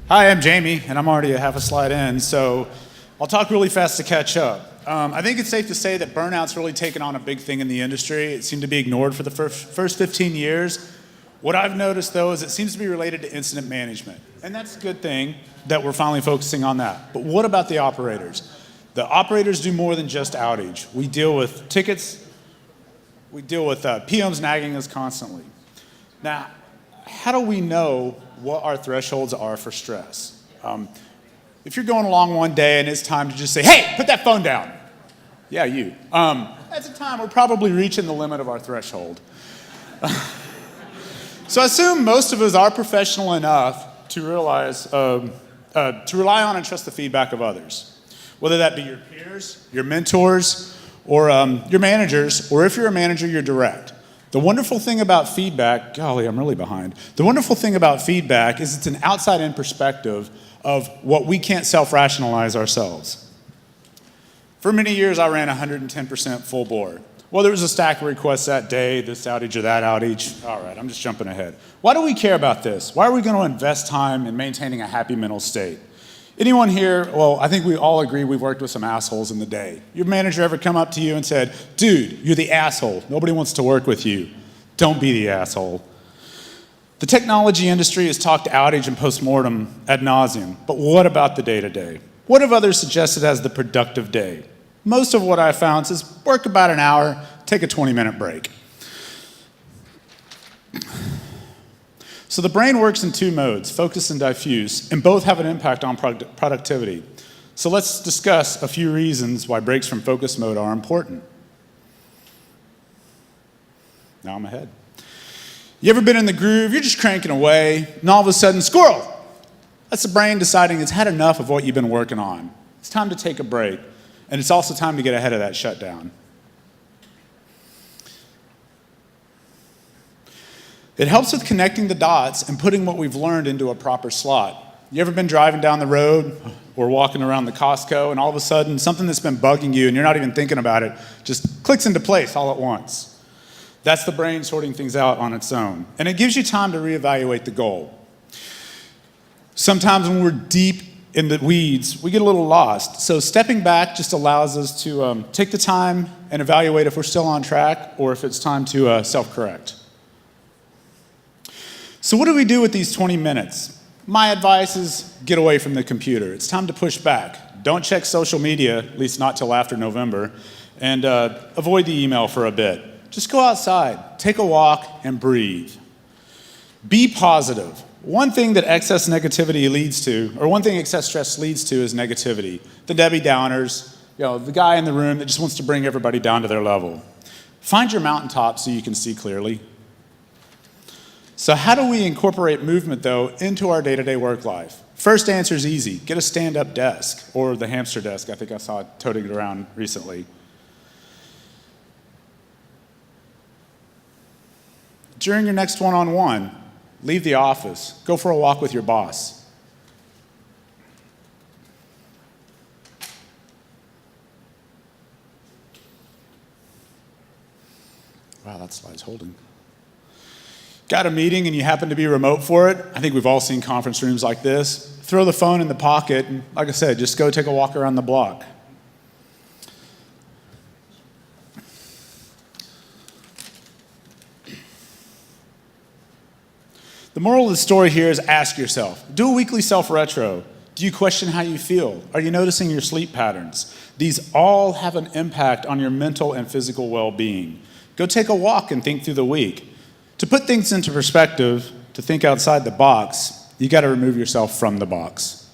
Hi, I'm Jamie, and I'm already a half a slide in, so I'll talk really fast to catch up. I think it's safe to say that burnout's really taken on a big thing in the industry. It seemed to be ignored for the first 15 years. What I've noticed, though, is it seems to be related to incident management. And that's a good thing that we're finally focusing on that. But what about the operators? The operators do more than just outage. We deal with tickets. We deal with PMs nagging us constantly. Now, how do we know what our thresholds are for stress? If you're going along one day and it's time to just say, hey, put that phone down. Yeah, you. That's a time we're probably reaching the limit of our threshold. So I assume most of us are professional enough to realize, to rely on and trust the feedback of others. Whether that be your peers, your mentors, or your managers, or if you're a manager, you're direct. The wonderful thing about feedback, golly, I'm really behind. The wonderful thing about feedback is it's an outside-in perspective of what we can't self-rationalize ourselves. For many years, I ran 110% full bore. Well, there was a stack of requests that day, this outage or that outage. All right, I'm just jumping ahead. Why do we care about this? Why are we going to invest time in maintaining a happy mental state? Anyone here, well, I think we all agree we've worked with some assholes in the day. Your manager ever come up to you and said, dude, you're the asshole. Nobody wants to work with you. Don't be the asshole. The technology industry has talked outage and postmortem ad nauseum, but what about the day-to-day? What have others suggested as the productive day? Most of what I found is work about an hour, take a 20-minute break. So the brain works in two modes, focus and diffuse, and both have an impact on productivity. So let's discuss a few reasons why breaks from focus mode are important. Now I'm ahead. You ever been in the groove, you're just cranking away, and all of a sudden, squirrel! That's the brain deciding it's had enough of what you've been working on. It's time to take a break, and it's also time to get ahead of that shutdown. It helps with connecting the dots and putting what we've learned into a proper slot. You ever been driving down the road or walking around the Costco and all of a sudden something that's been bugging you and you're not even thinking about it just clicks into place all at once? That's the brain sorting things out on its own. And it gives you time to reevaluate the goal. Sometimes when we're deep in the weeds, we get a little lost. So stepping back just allows us to take the time and evaluate if we're still on track or if it's time to self-correct. So what do we do with these 20 minutes? My advice is get away from the computer. It's time to push back. Don't check social media, at least not till after November, and avoid the email for a bit. Just go outside, take a walk, and breathe. Be positive. One thing that excess negativity leads to, or one thing excess stress leads to is negativity. The Debbie Downers, the guy in the room that just wants to bring everybody down to their level. Find your mountaintop so you can see clearly. So how do we incorporate movement, though, into our day-to-day work life? First answer is easy. Get a stand-up desk, or the hamster desk. I think I saw it toting it around recently. During your next one-on-one, leave the office. Go for a walk with your boss. Wow, that slide's holding. Got a meeting and you happen to be remote for it? I think we've all seen conference rooms like this. Throw the phone in the pocket and, like I said, just go take a walk around the block. The moral of the story here is ask yourself, do a weekly self-retro. Do you question how you feel? Are you noticing your sleep patterns? These all have an impact on your mental and physical well-being. Go take a walk and think through the week. To put things into perspective, to think outside the box, you got to remove yourself from the box.